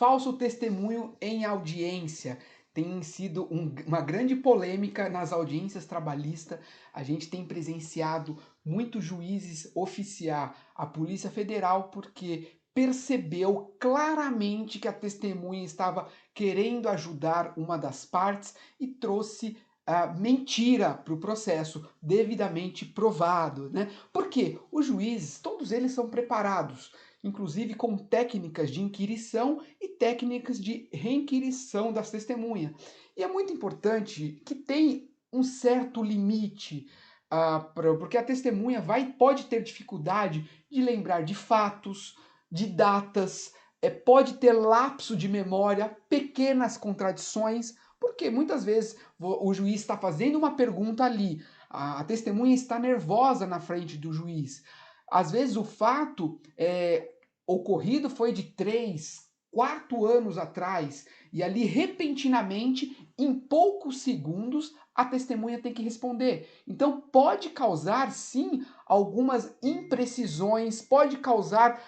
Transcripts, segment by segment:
falso testemunho em audiência tem sido uma grande polêmica nas audiências trabalhistas. A gente tem presenciado muitos juízes oficiar a Polícia Federal porque percebeu claramente que a testemunha estava querendo ajudar uma das partes e trouxe mentira para o processo, devidamente provado, né? Porque os juízes, todos eles são preparados, inclusive com técnicas de inquirição e técnicas de reinquirição das testemunhas. E é muito importante que tem um certo limite, porque a testemunha pode ter dificuldade de lembrar de fatos, de datas, pode ter lapso de memória, pequenas contradições, porque muitas vezes o juiz está fazendo uma pergunta ali, a testemunha está nervosa na frente do juiz. Às vezes o fato ocorrido foi de 3, 4 anos atrás, e ali repentinamente, em poucos segundos, a testemunha tem que responder. Então pode causar sim algumas imprecisões, pode causar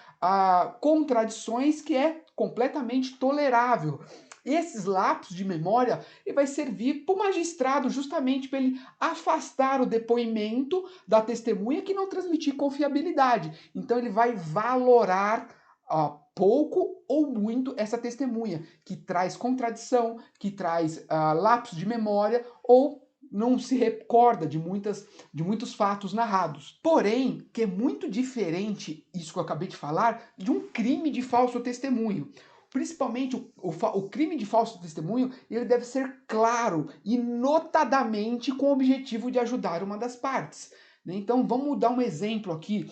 contradições que é completamente tolerável. Esses lapsos de memória vai servir para o magistrado justamente para ele afastar o depoimento da testemunha que não transmitir confiabilidade. Então ele vai valorar pouco ou muito essa testemunha, que traz contradição, que traz lapsos de memória ou não se recorda de muitos fatos narrados. Porém, que é muito diferente, isso que eu acabei de falar, de um crime de falso testemunho. Principalmente o crime de falso testemunho, ele deve ser claro e notadamente com o objetivo de ajudar uma das partes. Então vamos dar um exemplo aqui.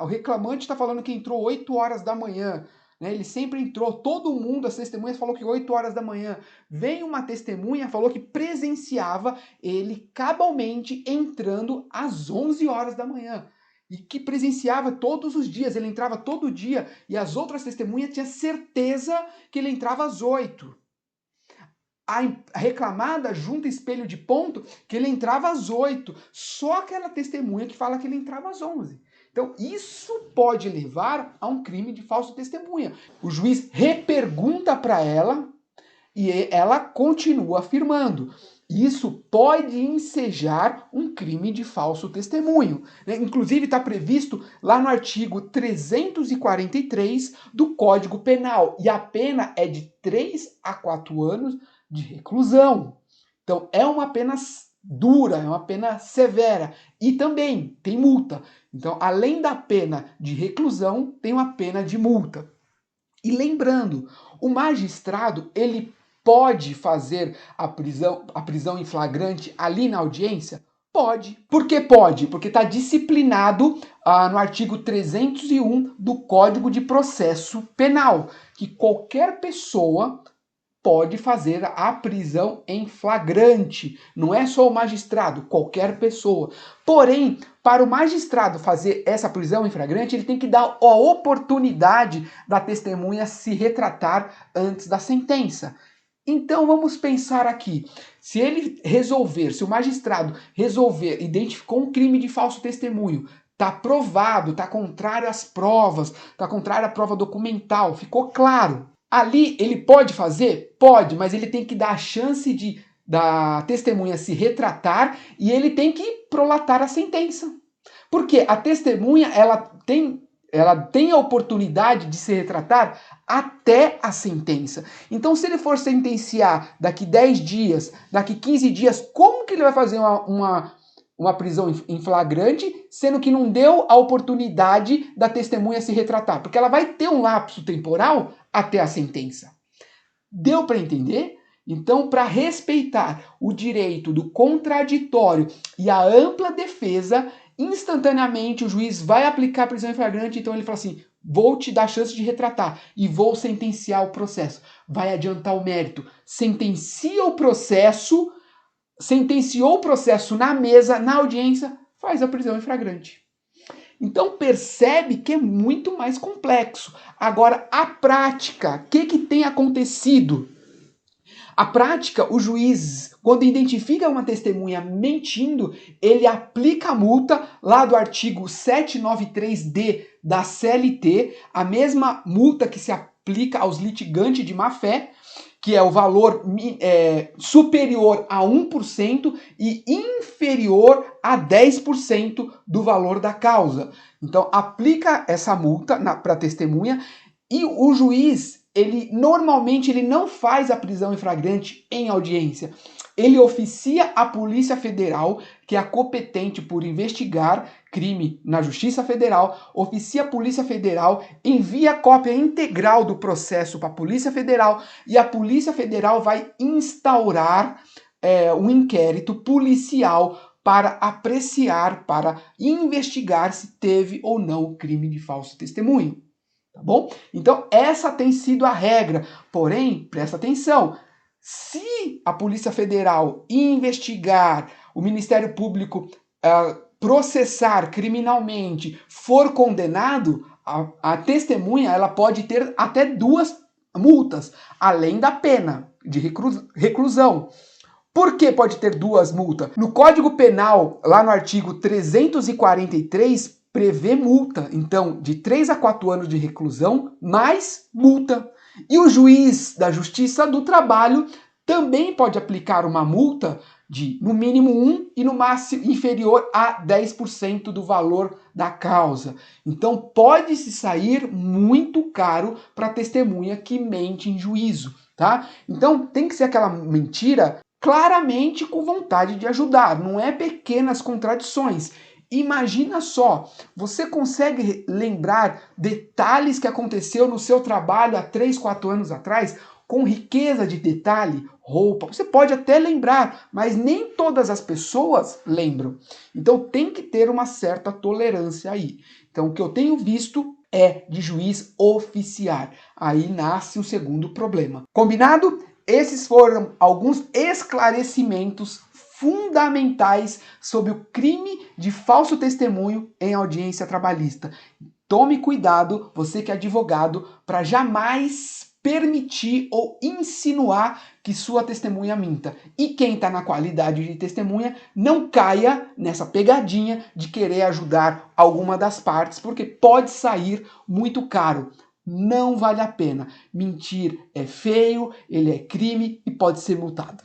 O reclamante está falando que entrou 8 horas da manhã. Ele sempre entrou, todo mundo, as testemunhas, falou que 8 horas da manhã. Vem uma testemunha, falou que presenciava ele cabalmente entrando às 11 horas da manhã. E que presenciava todos os dias, ele entrava todo dia, e as outras testemunhas tinham certeza que ele entrava às 8. A reclamada junta espelho de ponto que ele entrava às 8. Só aquela testemunha que fala que ele entrava às 11. Então, isso pode levar a um crime de falso testemunha. O juiz repergunta para ela e ela continua afirmando. Isso pode ensejar um crime de falso testemunho. Inclusive, está previsto lá no artigo 343 do Código Penal. E a pena é de 3 a 4 anos de reclusão. Então, é uma pena dura, é uma pena severa. E também tem multa. Então, além da pena de reclusão, tem uma pena de multa. E lembrando, o magistrado, ele pode fazer a prisão em flagrante ali na audiência? Pode. Por que pode? Porque está disciplinado no artigo 301 do Código de Processo Penal, que qualquer pessoa pode fazer a prisão em flagrante. Não é só o magistrado, qualquer pessoa. Porém, para o magistrado fazer essa prisão em flagrante, ele tem que dar a oportunidade da testemunha se retratar antes da sentença. Então vamos pensar aqui, se o magistrado resolver, identificou um crime de falso testemunho, está provado, está contrário às provas, está contrário à prova documental, ficou claro. Ali ele pode fazer? Pode, mas ele tem que dar a chance da testemunha se retratar e ele tem que prolatar a sentença. Porque a testemunha ela tem a oportunidade de se retratar até a sentença. Então, se ele for sentenciar daqui 10 dias, daqui 15 dias, como que ele vai fazer uma prisão em flagrante, sendo que não deu a oportunidade da testemunha se retratar? Porque ela vai ter um lapso temporal até a sentença. Deu para entender? Então, para respeitar o direito do contraditório e a ampla defesa, instantaneamente o juiz vai aplicar a prisão em flagrante. Então ele fala assim, vou te dar chance de retratar e vou sentenciar o processo. Vai adiantar o mérito. Sentenciou o processo na mesa, na audiência, faz a prisão em flagrante. Então percebe que é muito mais complexo. Agora, a prática, o que tem acontecido? A prática, o juiz, quando identifica uma testemunha mentindo, ele aplica a multa lá do artigo 793D da CLT, a mesma multa que se aplica aos litigantes de má-fé, que é o valor superior a 1% e inferior a 10% do valor da causa. Então, aplica essa multa para a testemunha e o juiz, normalmente ele não faz a prisão em flagrante em audiência. Ele oficia a Polícia Federal, que é a competente por investigar crime na Justiça Federal, oficia a Polícia Federal, envia a cópia integral do processo para a Polícia Federal e a Polícia Federal vai instaurar um inquérito policial para apreciar, para investigar se teve ou não crime de falso testemunho. Tá bom? Então, essa tem sido a regra. Porém, presta atenção, se a Polícia Federal investigar, o Ministério Público processar criminalmente, for condenado, a testemunha ela pode ter até 2 multas, além da pena de reclusão. Por que pode ter 2 multas? No Código Penal, lá no artigo 343, prevê multa. Então, de 3 a 4 anos de reclusão, mais multa. E o juiz da Justiça do Trabalho também pode aplicar uma multa de, no mínimo, 1 e no máximo inferior a 10% do valor da causa. Então, pode-se sair muito caro para a testemunha que mente em juízo, tá? Então, tem que ser aquela mentira claramente com vontade de ajudar, não é pequenas contradições. Imagina só, você consegue lembrar detalhes que aconteceu no seu trabalho há 3, 4 anos atrás? Com riqueza de detalhe, roupa, você pode até lembrar, mas nem todas as pessoas lembram. Então tem que ter uma certa tolerância aí. Então o que eu tenho visto é de juiz oficiar. Aí nasce o segundo problema. Combinado? Esses foram alguns esclarecimentos fundamentais sobre o crime de falso testemunho em audiência trabalhista. Tome cuidado, você que é advogado, para jamais permitir ou insinuar que sua testemunha minta. E quem está na qualidade de testemunha, não caia nessa pegadinha de querer ajudar alguma das partes, porque pode sair muito caro. Não vale a pena. Mentir é feio, ele é crime e pode ser multado.